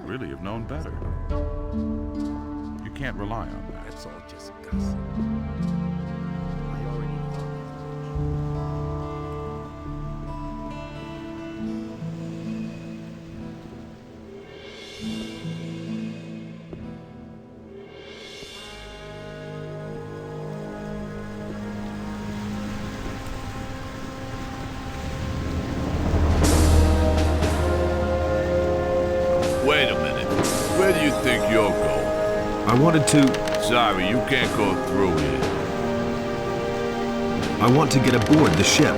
really have known better. You can't rely on that. That's all just gossip. I already thought Wait a minute. Where do you think you're going? I wanted to... Sorry, you can't go through here. I want to get aboard the ship.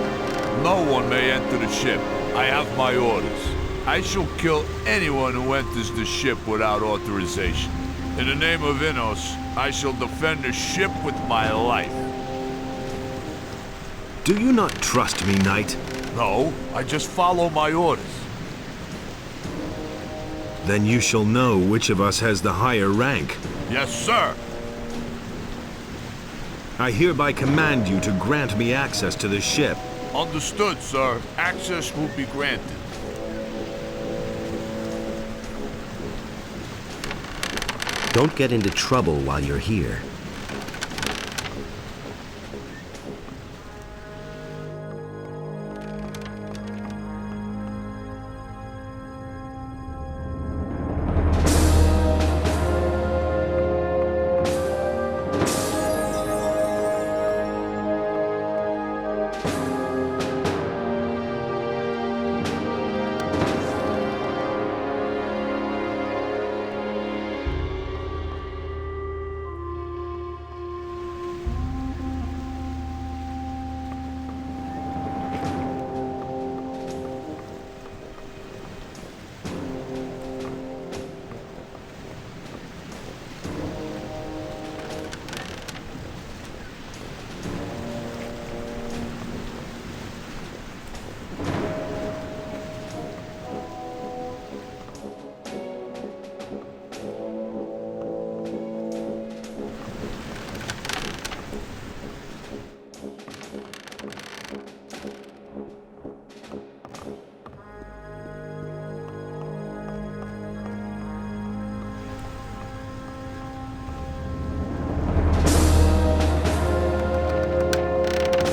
No one may enter the ship. I have my orders. I shall kill anyone who enters the ship without authorization. In the name of Innos, I shall defend the ship with my life. Do you not trust me, knight? No, I just follow my orders. Then you shall know which of us has the higher rank. Yes, sir. I hereby command you to grant me access to the ship. Understood, sir. Access will be granted. don't get into trouble while you're here.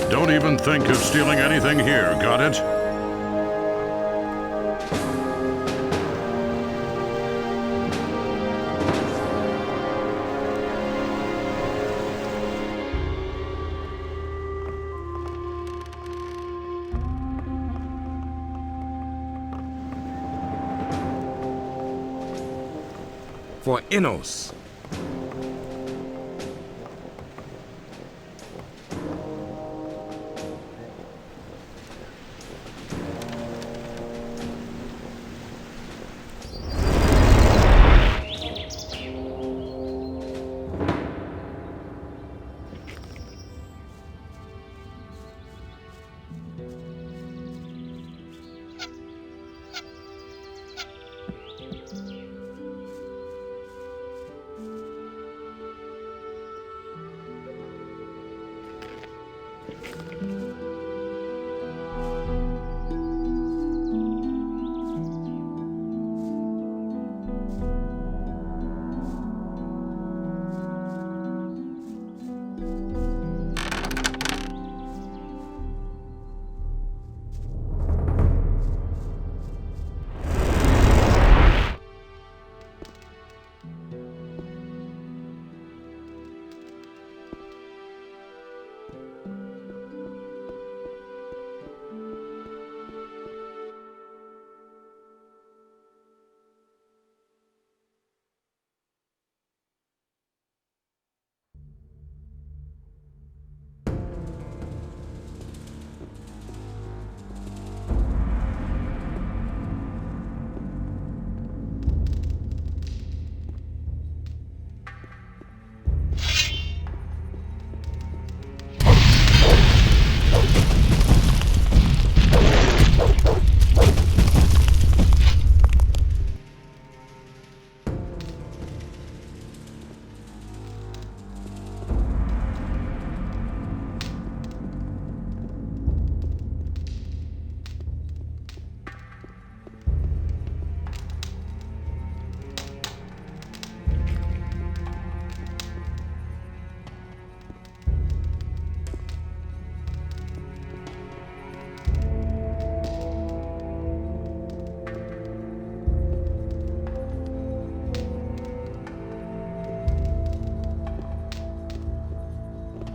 Don't even think of stealing anything here, got it? For Innos.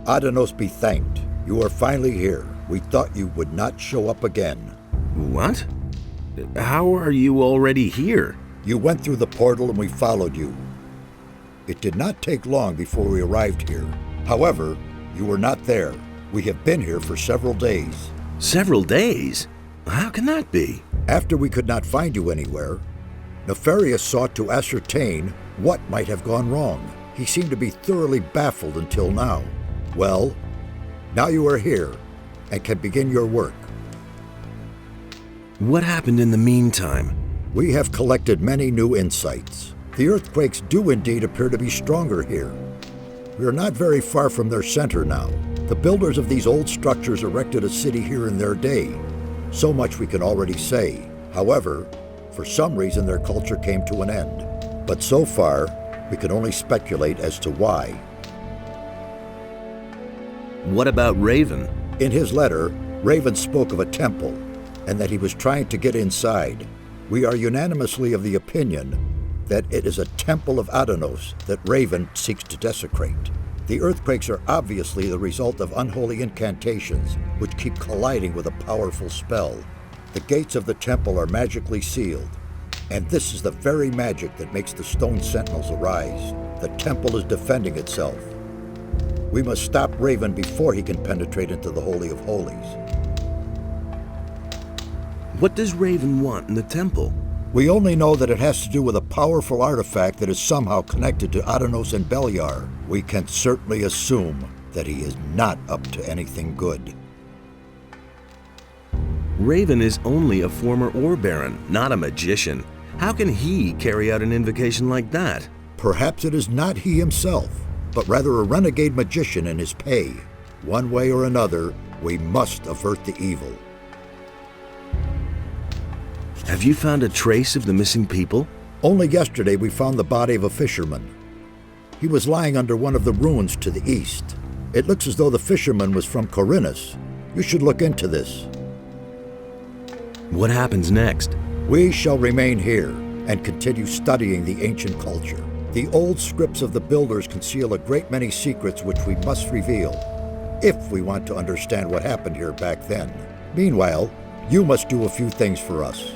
Adanos be thanked. You are finally here. We thought you would not show up again. What? How are you already here? You went through the portal and we followed you. It did not take long before we arrived here. However, you were not there. We have been here for several days. Several days? How can that be? After we could not find you anywhere, Nefarious sought to ascertain what might have gone wrong. He seemed to be thoroughly baffled until now. Well, now you are here and can begin your work. What happened in the meantime? We have collected many new insights. The earthquakes do indeed appear to be stronger here. We are not very far from their center now. The builders of these old structures erected a city here in their day. So much we can already say. However, for some reason their culture came to an end. But so far, we can only speculate as to why. What about Raven? In his letter, Raven spoke of a temple and that he was trying to get inside. We are unanimously of the opinion that it is a temple of Adanos that Raven seeks to desecrate. The earthquakes are obviously the result of unholy incantations which keep colliding with a powerful spell. The gates of the temple are magically sealed, and this is the very magic that makes the stone sentinels arise. The temple is defending itself. We must stop Raven before he can penetrate into the Holy of Holies. What does Raven want in the temple? We only know that it has to do with a powerful artifact that is somehow connected to Adanos and Beliar. We can certainly assume that he is not up to anything good. Raven is only a former ore baron, not a magician. How can he carry out an invocation like that? Perhaps it is not he himself, but rather a renegade magician in his pay. One way or another, we must avert the evil. Have you found a trace of the missing people? Only yesterday we found the body of a fisherman. He was lying under one of the ruins to the east. It looks as though the fisherman was from Corinus. You should look into this. What happens next? We shall remain here and continue studying the ancient culture. The old scripts of the builders conceal a great many secrets which we must reveal, if we want to understand what happened here back then. Meanwhile, you must do a few things for us.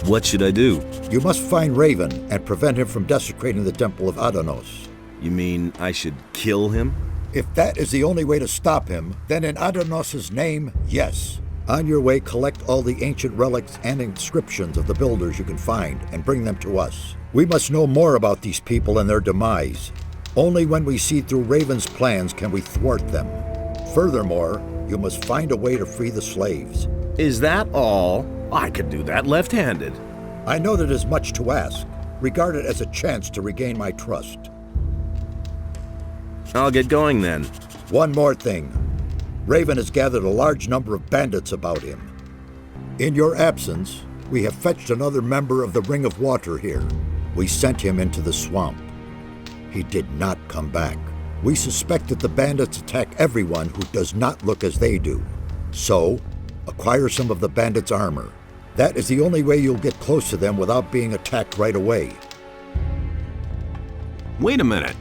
What should I do? You must find Raven and prevent him from desecrating the Temple of Adanos. You mean I should kill him? If that is the only way to stop him, then in Adanos' name, yes. On your way, collect all the ancient relics and inscriptions of the builders you can find and bring them to us. We must know more about these people and their demise. Only when we see through Raven's plans can we thwart them. Furthermore, you must find a way to free the slaves. Is that all? I could do that left-handed. I know that is much to ask. Regard it as a chance to regain my trust. I'll get going then. One more thing. Raven has gathered a large number of bandits about him. In your absence, we have fetched another member of the Ring of Water here. We sent him into the swamp. He did not come back. We suspect that the bandits attack everyone who does not look as they do. So, acquire some of the bandits' armor. That is the only way you'll get close to them without being attacked right away. Wait a minute.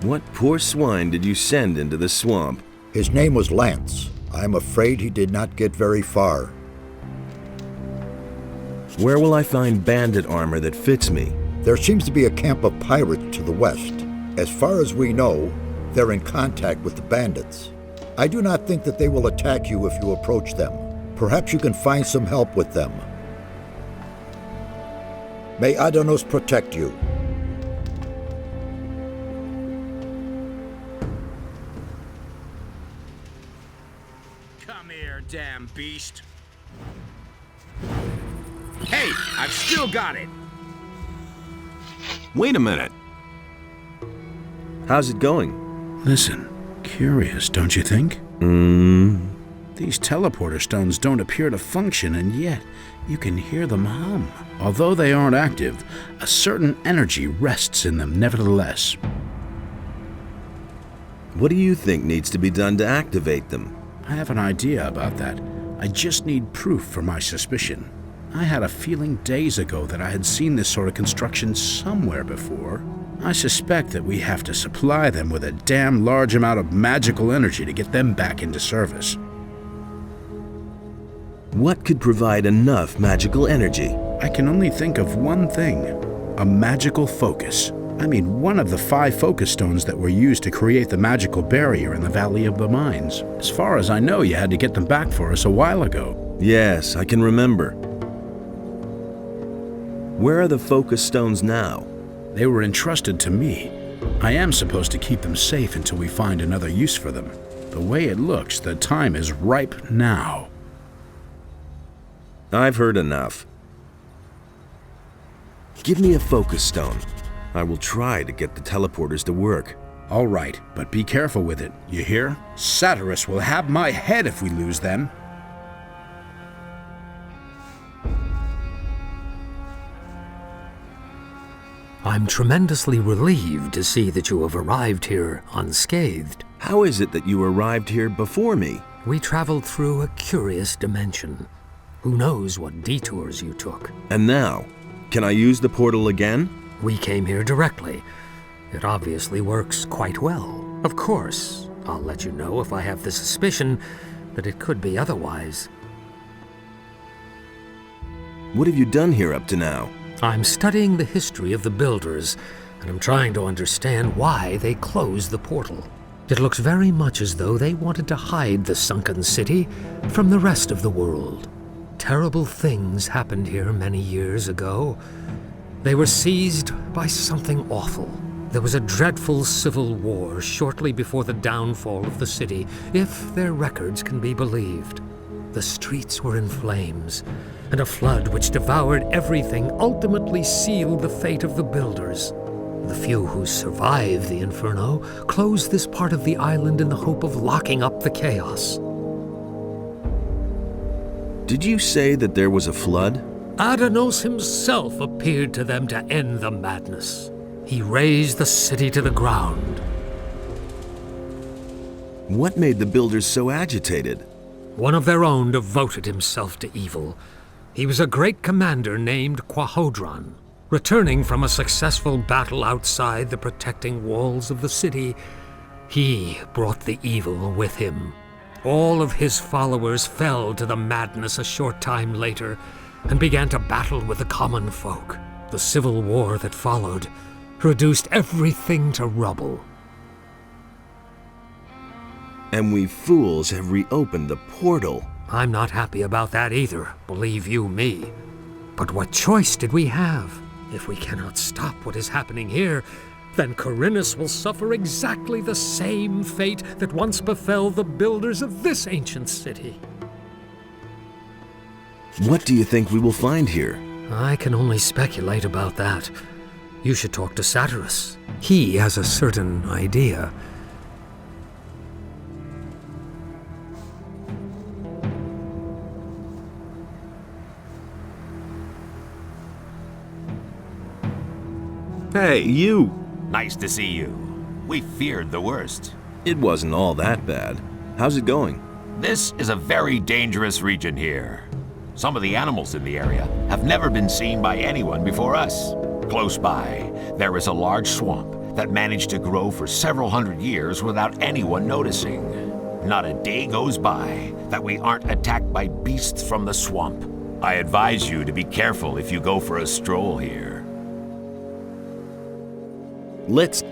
What poor swine did you send into the swamp? His name was Lance. I'm afraid he did not get very far. Where will I find bandit armor that fits me? There seems to be a camp of pirates to the west. As far as we know, they're in contact with the bandits. I do not think that they will attack you if you approach them. Perhaps you can find some help with them. May Adanos protect you. Come here, damn beast. Hey, I've still got it. Wait a minute. How's it going? Listen, curious, don't you think? These teleporter stones don't appear to function, and yet you can hear them hum. Although they aren't active, a certain energy rests in them nevertheless. What do you think needs to be done to activate them? I have an idea about that. I just need proof for my suspicion. I had a feeling days ago that I had seen this sort of construction somewhere before. I suspect that we have to supply them with a damn large amount of magical energy to get them back into service. What could provide enough magical energy? I can only think of one thing: a magical focus. I mean, one of the 5 focus stones that were used to create the magical barrier in the Valley of the Mines. As far as I know, you had to get them back for us a while ago. Yes, I can remember. Where are the focus stones now? They were entrusted to me. I am supposed to keep them safe until we find another use for them. The way it looks, the time is ripe now. I've heard enough. Give me a focus stone. I will try to get the teleporters to work. All right, but be careful with it. You hear? Satyrus will have my head if we lose them. I'm tremendously relieved to see that you have arrived here unscathed. How is it that you arrived here before me? We traveled through a curious dimension. Who knows what detours you took? And now, can I use the portal again? We came here directly. It obviously works quite well. Of course, I'll let you know if I have the suspicion that it could be otherwise. What have you done here up to now? I'm studying the history of the builders, and I'm trying to understand why they closed the portal. It looks very much as though they wanted to hide the sunken city from the rest of the world. Terrible things happened here many years ago. They were seized by something awful. There was a dreadful civil war shortly before the downfall of the city, if their records can be believed. The streets were in flames, and a flood which devoured everything ultimately sealed the fate of the builders. The few who survived the inferno closed this part of the island in the hope of locking up the chaos. Did you say that there was a flood? Adanos himself appeared to them to end the madness. He razed the city to the ground. What made the builders so agitated? One of their own devoted himself to evil. He was a great commander named Quahodron. Returning from a successful battle outside the protecting walls of the city, he brought the evil with him. All of his followers fell to the madness a short time later and began to battle with the common folk. The civil war that followed reduced everything to rubble. And we fools have reopened the portal. I'm not happy about that either, believe you me. But what choice did we have? If we cannot stop what is happening here, then Corinus will suffer exactly the same fate that once befell the builders of this ancient city. What do you think we will find here? I can only speculate about that. You should talk to Satyrus. He has a certain idea. Hey, you! Nice to see you. We feared the worst. It wasn't all that bad. How's it going? This is a very dangerous region here. Some of the animals in the area have never been seen by anyone before us. Close by, there is a large swamp that managed to grow for several hundred years without anyone noticing. Not a day goes by that we aren't attacked by beasts from the swamp. I advise you to be careful if you go for a stroll here. Let's